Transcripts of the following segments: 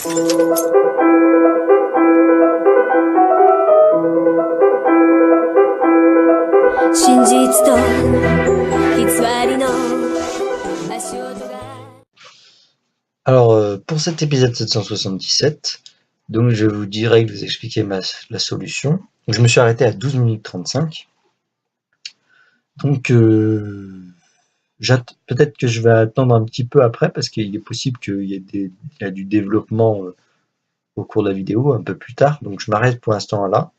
Alors, pour cet épisode 777, donc je vous dirai que vous expliquer la solution. Donc, je me suis arrêté à 12 minutes 35. Donc, peut-être que je vais attendre un petit peu après parce qu'il est possible qu'il y ait du développement au cours de la vidéo un peu plus tard. Donc, je m'arrête pour l'instant là.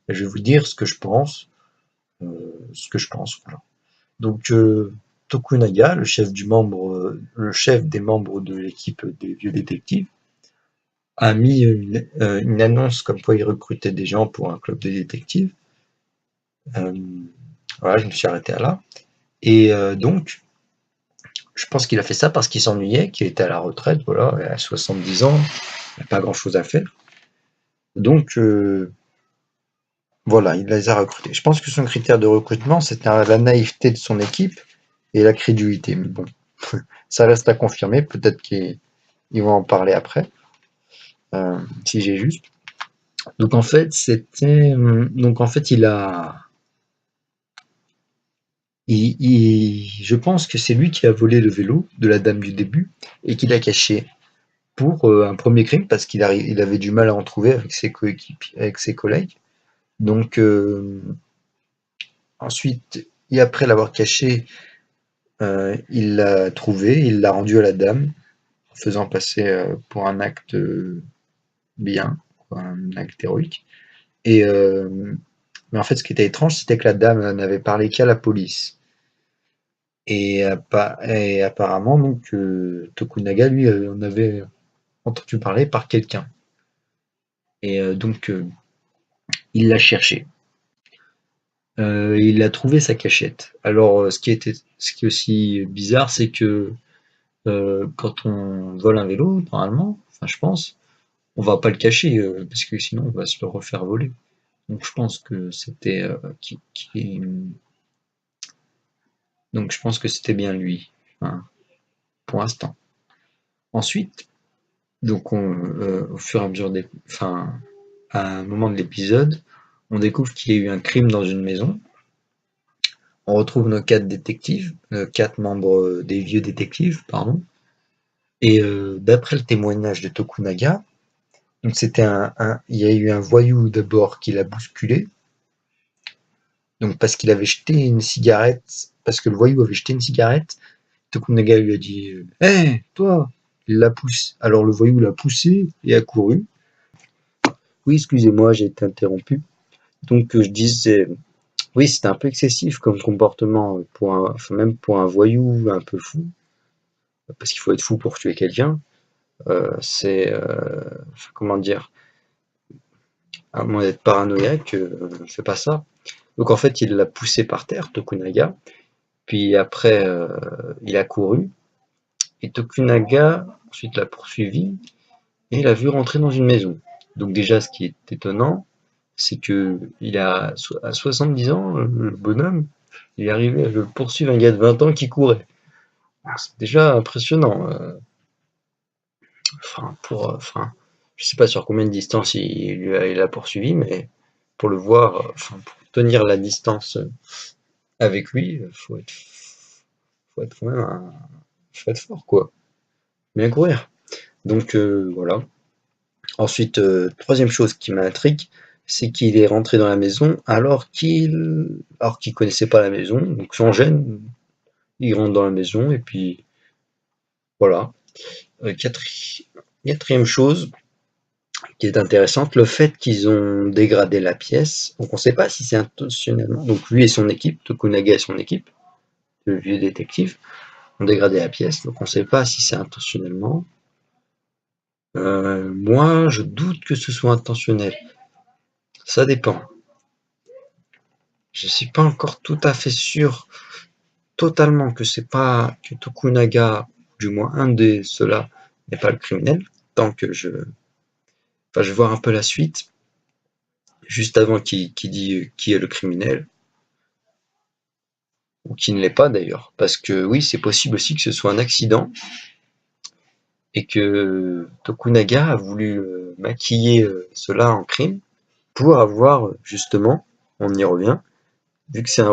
Et je vais vous dire ce que je pense. Voilà. Donc, Tokunaga, le chef des membres de l'équipe des vieux détectives, a mis une annonce comme quoi il recrutait des gens pour un club de détectives. Voilà, je me suis arrêté là. Et donc, je pense qu'il a fait ça parce qu'il s'ennuyait, qu'il était à la retraite, voilà, à 70 ans, il n'a pas grand-chose à faire. Donc, voilà, il les a recrutés. Je pense que son critère de recrutement, c'était la naïveté de son équipe et la crédulité. Mais bon, ça reste à confirmer. Peut-être qu'ils vont en parler après, si j'ai juste. Donc en fait, je pense que c'est lui qui a volé le vélo de la dame du début et qu'il l'a caché pour un premier crime parce qu'il avait du mal à en trouver avec ses coéquipiers, avec ses collègues. Donc ensuite, et après l'avoir caché, il l'a trouvé, il l'a rendu à la dame, en faisant passer pour un acte bien, un acte héroïque. Et mais en fait, ce qui était étrange, c'était que la dame n'avait parlé qu'à la police. Et apparemment, donc, Tokunaga, lui, en avait entendu parler par quelqu'un. Et donc, il l'a cherché. Il a trouvé sa cachette. Alors, ce qui est aussi bizarre, c'est que quand on vole un vélo, normalement, enfin, je pense, on va pas le cacher, parce que sinon, on va se le refaire voler. Donc, je pense que c'était donc, je pense que c'était bien lui, hein, pour l'instant. Ensuite, donc, au fur et à mesure à un moment de l'épisode, on découvre qu'il y a eu un crime dans une maison. On retrouve nos 4 détectives, 4 membres des vieux détectives, pardon. Et d'après le témoignage de Tokunaga, donc il y a eu un voyou d'abord qui l'a bousculé. Donc parce qu'il avait jeté une cigarette, parce que le voyou avait jeté une cigarette, Tokunaga lui a dit Hé, toi! Il l'a poussé. Alors le voyou l'a poussé et a couru. Oui, excusez-moi, j'ai été interrompu. Donc je disais, oui, c'était un peu excessif comme comportement même pour un voyou un peu fou, parce qu'il faut être fou pour tuer quelqu'un. Comment dire, à moins d'être paranoïaque, fais pas ça. Donc en fait, il l'a poussé par terre, Tokunaga. Puis après, il a couru. Et Tokunaga ensuite l'a poursuivi et l'a vu rentrer dans une maison. Donc déjà, ce qui est étonnant, c'est que à 70 ans, le bonhomme, il est arrivé à le poursuivre un gars de 20 ans qui courait. C'est déjà impressionnant. Je sais pas sur combien de distance il a poursuivi, mais pour le voir, pour tenir la distance avec lui, faut être quand même faut être fort, quoi. Bien courir. Donc voilà. Ensuite, troisième chose qui m'intrigue, c'est qu'il est rentré dans la maison alors qu'il connaissait pas la maison, donc sans gêne, il rentre dans la maison et puis voilà. Quatrième chose qui est intéressante, le fait qu'ils ont dégradé la pièce. Donc on ne sait pas si c'est intentionnellement. Donc lui et son équipe, Tokunaga et son équipe, le vieux détective, ont dégradé la pièce. Donc on ne sait pas si c'est intentionnellement. Moi, je doute que ce soit intentionnel. Ça dépend. Je suis pas encore tout à fait sûr totalement que Tokunaga, du moins un de ceux-là, n'est pas le criminel, tant que je vais voir un peu la suite, juste avant qu'il dit qui est le criminel, ou qui ne l'est pas d'ailleurs. Parce que oui, c'est possible aussi que ce soit un accident, et que Tokunaga a voulu maquiller cela en crime pour avoir justement, on y revient, vu que c'est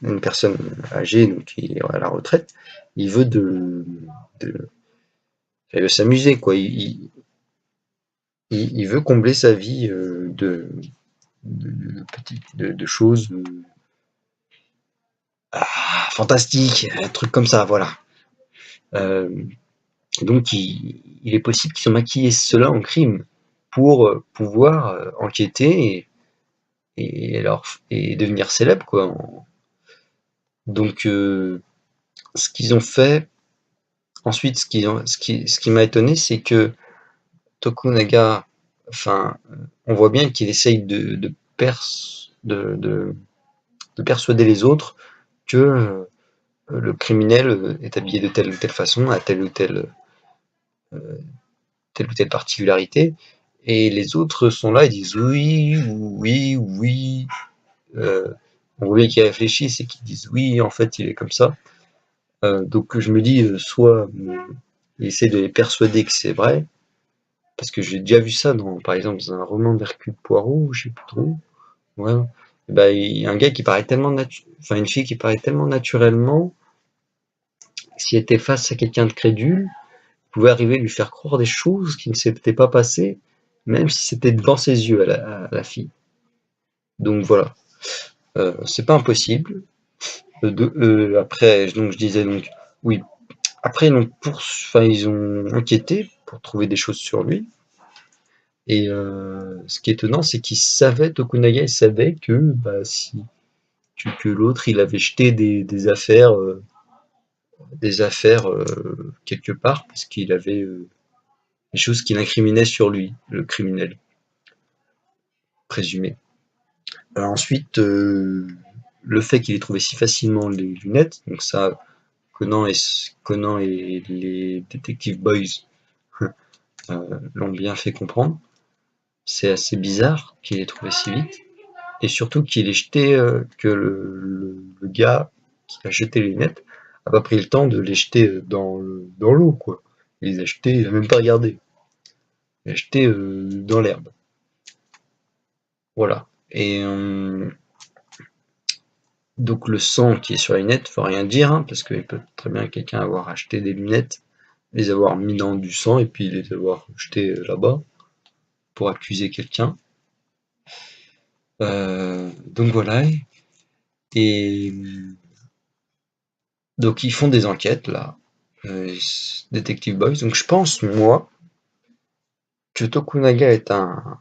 une personne âgée, donc qui est à la retraite, il veut de il veut s'amuser, quoi. Il veut combler sa vie de choses fantastiques, un truc comme ça, voilà. Euh, donc il est possible qu'ils ont maquillé cela en crime pour pouvoir enquêter et devenir célèbre, quoi. Donc ce qu'ils ont fait ensuite, ce qui m'a étonné, c'est que Tokunaga, enfin, on voit bien qu'il essaye de persuader les autres que le criminel est habillé de telle ou telle façon, a telle ou telle particularité, et les autres sont là et disent oui, oui, oui. On voit bien qu'ils réfléchissent et qu'ils disent oui, en fait, il est comme ça. Donc je me dis, soit il essaie de les persuader que c'est vrai, parce que j'ai déjà vu ça par exemple, dans un roman d'Hercule Poirot, je sais plus trop. Ouais. Et ben, il y a un gars qui paraît tellement enfin une fille qui paraît tellement naturellement, s'il était face à quelqu'un de crédule, pouvait arriver à lui faire croire des choses qui ne s'étaient pas passées, même si c'était devant ses yeux à la fille. Donc voilà, c'est pas impossible. Après, donc je disais donc oui. Après, enfin, ils ont enquêté pour trouver des choses sur lui. Et ce qui est étonnant, c'est Tokunaga, il savait que bah, que l'autre, il avait jeté des affaires quelque part parce qu'il avait des choses qui l'incriminaient sur lui, le criminel présumé. Ensuite, le fait qu'il ait trouvé si facilement les lunettes, donc ça, Conan et les Detective Boys l'ont bien fait comprendre. C'est assez bizarre qu'il ait trouvé si vite. Et surtout qu'il ait jeté, que le gars qui a jeté les lunettes a pas pris le temps de les jeter dans l'eau, quoi. Il les a jetés, il a même pas regardé. Il a jeté dans l'herbe. Voilà. Et donc le sang qui est sur les lunettes, faut rien dire, hein, parce qu'il peut très bien quelqu'un avoir acheté des lunettes, les avoir mis dans du sang et puis les avoir jetés là-bas pour accuser quelqu'un. Donc voilà. Et donc ils font des enquêtes là, Detective Boys. Donc je pense moi que Tokunaga est un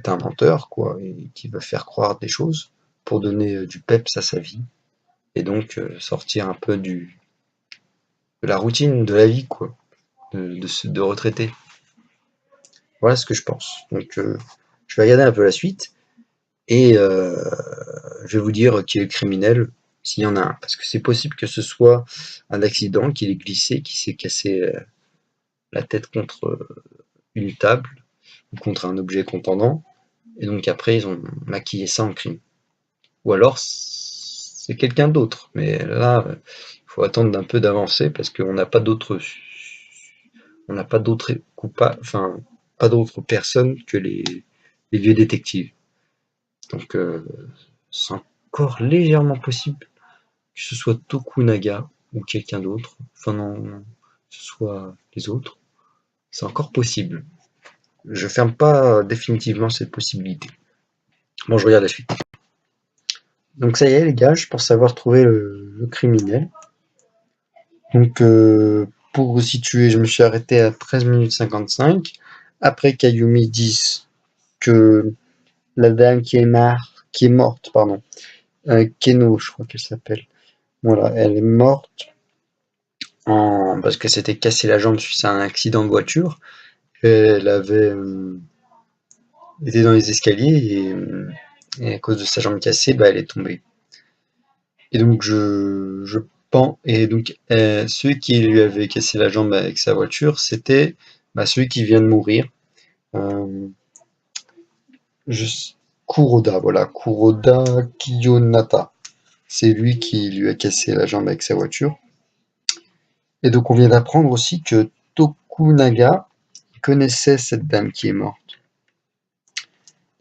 menteur quoi, et qui veut faire croire des choses pour donner du peps à sa vie et donc sortir un peu de la routine de la vie quoi, de retraité. Voilà ce que je pense. Donc je vais regarder un peu la suite et je vais vous dire qui est le criminel s'il y en a un, parce que c'est possible que ce soit un accident, qu'il ait glissé, qu'il s'est cassé la tête contre une table ou contre un objet contendant, et donc après ils ont maquillé ça en crime. Ou alors c'est quelqu'un d'autre, mais là il faut attendre d'un peu d'avancer parce qu'on n'a pas d'autres coupables, enfin pas d'autres personnes que les vieux détectives. Donc c'est encore légèrement possible que ce soit Tokunaga ou quelqu'un d'autre, enfin non, que ce soit les autres, c'est encore possible. Je ferme pas définitivement cette possibilité. Bon, je regarde la suite. Donc ça y est les gars, je pense avoir trouvé le criminel. Donc pour vous situer, je me suis arrêté à 13 minutes 55. Après qu'Ayumi dise que la dame qui est morte, pardon, Keno, je crois qu'elle s'appelle. Voilà, elle est morte parce qu'elle s'était cassé la jambe suite à un accident de voiture. Elle avait été dans les escaliers et à cause de sa jambe cassée, bah, elle est tombée. Et donc je pense, et donc celui qui lui avait cassé la jambe avec sa voiture, c'était bah, celui qui vient de mourir. Euh, Kuroda, voilà, Kuroda Kiyonata. C'est lui qui lui a cassé la jambe avec sa voiture. Et donc on vient d'apprendre aussi que Tokunaga connaissait cette dame qui est morte.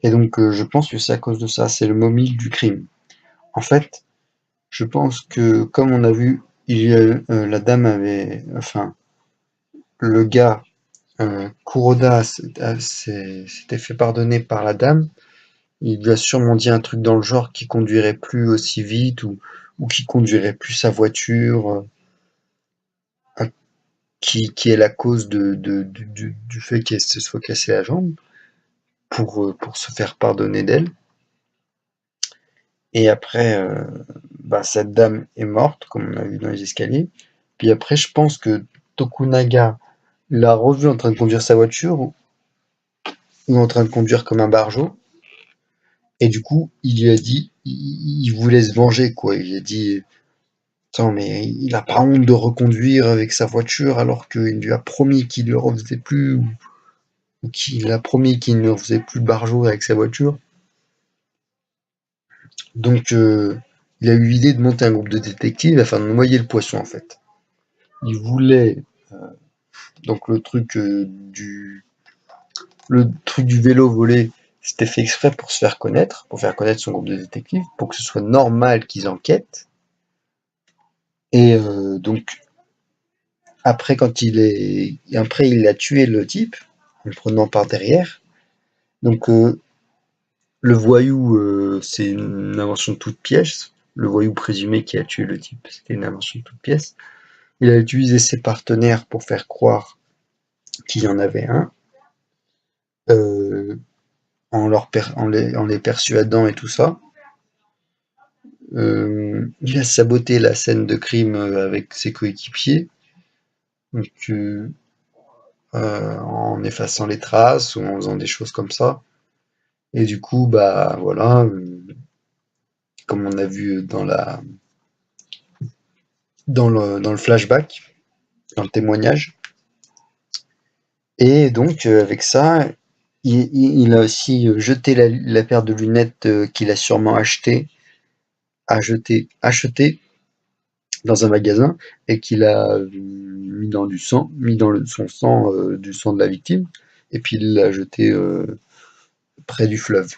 Et donc, je pense que c'est à cause de ça, c'est le mobile du crime. En fait, je pense que, comme on a vu, la dame avait, enfin, le gars, Kuroda, s'était fait pardonner par la dame. Il lui a sûrement dit un truc dans le genre qui conduirait plus aussi vite ou qui conduirait plus sa voiture, qui est la cause du fait qu'elle se soit cassé la jambe pour se faire pardonner d'elle. Et après, bah, cette dame est morte, comme on a vu dans les escaliers. Puis après, je pense que Tokunaga l'a revu en train de conduire sa voiture ou en train de conduire comme un barjot. Et du coup, il lui a dit, il voulait se venger, quoi. Il a dit, attends, mais il a pas honte de reconduire avec sa voiture alors qu'il lui a promis qu'il ne le refaisait plus ou qu'il a promis qu'il ne faisait plus de barjot avec sa voiture. Donc, il a eu l'idée de monter un groupe de détectives afin de noyer le poisson, en fait. Il voulait donc le truc du vélo volé, c'était fait exprès pour se faire connaître, pour faire connaître son groupe de détectives, pour que ce soit normal qu'ils enquêtent. Et donc après il a tué le type en le prenant par derrière. Donc le voyou, c'est une invention de toute pièce. Le voyou présumé qui a tué le type, c'était une invention de toute pièce. Il a utilisé ses partenaires pour faire croire qu'il y en avait un, euh, en les persuadant et tout ça. Il a saboté la scène de crime avec ses coéquipiers, donc, en effaçant les traces ou en faisant des choses comme ça. Et du coup, bah voilà, comme on a vu dans le flashback, dans le témoignage. Et donc, avec ça, il a aussi jeté la paire de lunettes qu'il a sûrement acheté dans un magasin et qu'il a mis dans du sang, son sang, du sang de la victime, et puis il l'a jeté près du fleuve.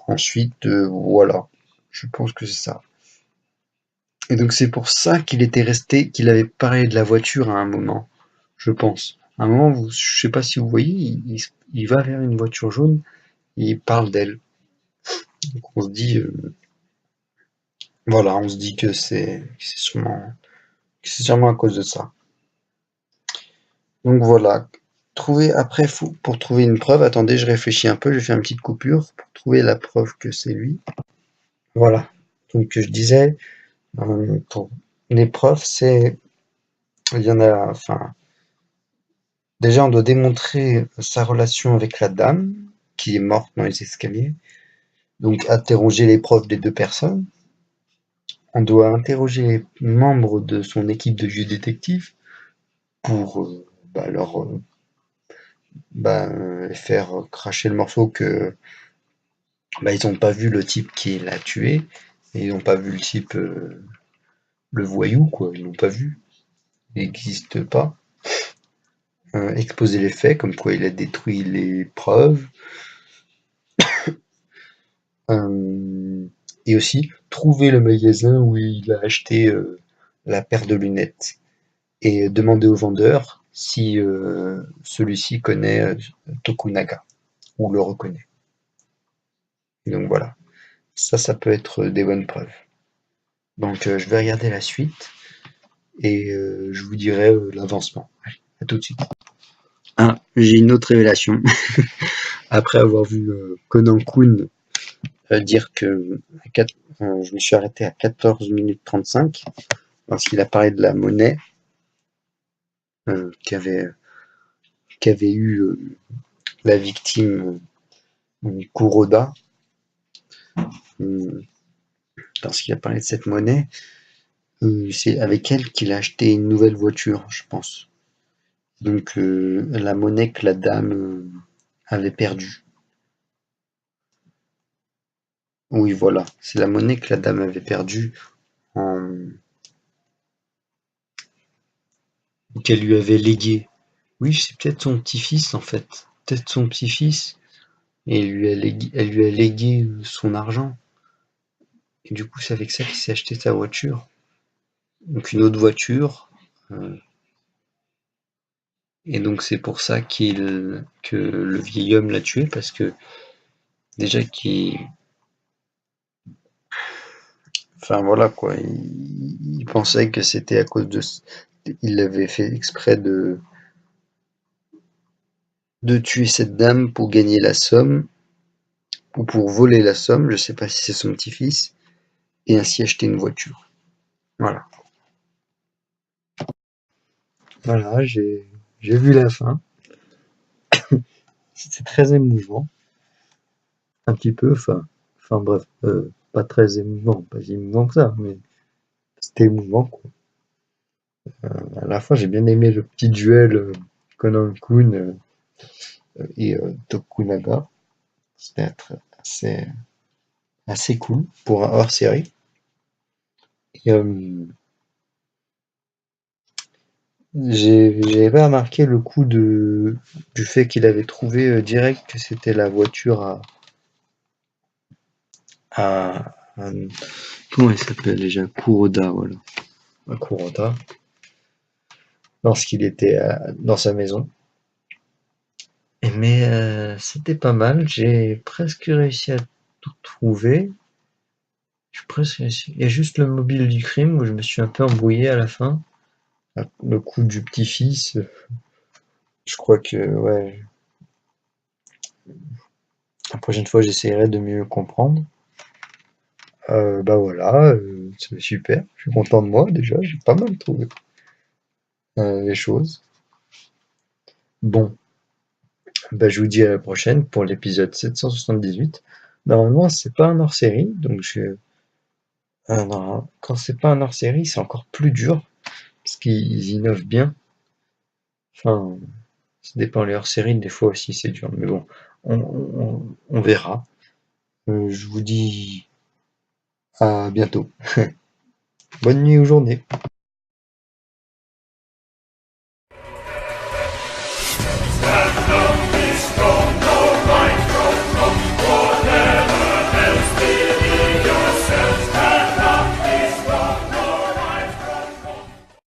Ensuite, voilà, je pense que c'est ça. Et donc c'est pour ça qu'il avait parlé de la voiture à un moment, je pense. À un moment, je sais pas si vous voyez, il va vers une voiture jaune et il parle d'elle. Donc on se dit, voilà, on se dit que c'est sûrement à cause de ça. Donc voilà. Pour trouver une preuve, attendez, je réfléchis un peu, je fais une petite coupure pour trouver la preuve que c'est lui. Voilà. Donc je disais, pour les preuves, il y en a, enfin, déjà on doit démontrer sa relation avec la dame qui est morte dans les escaliers. Donc interroger les preuves des deux personnes. On doit interroger les membres de son équipe de vieux détectives pour faire cracher le morceau que ils n'ont pas vu le type qui l'a tué et ils n'ont pas vu le type, le voyou, quoi. Ils l'ont pas vu. Il n'existe pas. Exposer les faits, comme quoi il a détruit les preuves. Euh, et aussi trouver le magasin où il a acheté la paire de lunettes et demander au vendeur si celui-ci connaît Tokunaga ou le reconnaît. Et donc voilà, ça peut être des bonnes preuves. Donc je vais regarder la suite et je vous dirai l'avancement. Allez, à tout de suite. Ah, j'ai une autre révélation. Après avoir vu Conan-kun dire que je me suis arrêté à 14 minutes 35 parce qu'il a parlé de la monnaie euh, qu'avait qu'avait eu la victime Kuroda, parce qu'il a parlé de cette monnaie. C'est avec elle qu'il a acheté une nouvelle voiture, je pense. Donc la monnaie que la dame avait perdue. Oui, voilà, c'est la monnaie que la dame avait perdue en, qu'elle lui avait légué. Oui, c'est peut-être son petit-fils en fait. Peut-être son petit-fils. Et elle lui a légué son argent. Et du coup, c'est avec ça qu'il s'est acheté sa voiture. Donc une autre voiture. euh, et donc c'est pour ça que le vieil homme l'a tué, parce que déjà qu'il... Enfin voilà quoi, il pensait que c'était à cause de... Il avait fait exprès de tuer cette dame pour gagner la somme, ou pour voler la somme, je sais pas si c'est son petit-fils, et ainsi acheter une voiture. Voilà. Voilà, j'ai vu la fin. C'était très émouvant. Un petit peu, enfin bref, pas très émouvant, pas si émouvant que ça, mais c'était émouvant, quoi. À la fin, j'ai bien aimé le petit duel Conan-kun et Tokunaga. C'était assez cool pour un hors-série. Et, j'avais pas remarqué le coup du fait qu'il avait trouvé direct que c'était la voiture à comment il s'appelle déjà? Kuroda, voilà. À Kuroda, lorsqu'il était dans sa maison. Mais c'était pas mal, j'ai presque réussi à tout trouver. J'ai presque réussi. Il y a juste le mobile du crime où je me suis un peu embrouillé à la fin. Le coup du petit-fils, je crois que ouais, la prochaine fois j'essaierai de mieux comprendre. Bah voilà, c'est super, je suis content de moi déjà, j'ai pas mal trouvé les choses. Bon, bah je vous dis à la prochaine pour l'épisode 778. Normalement, c'est pas un hors-série, donc non, quand c'est pas un hors-série, c'est encore plus dur, parce qu'ils innovent bien. Enfin, ça dépend les hors-séries, des fois aussi c'est dur, mais bon, on verra. Je vous dis à bientôt. Bonne nuit ou journée.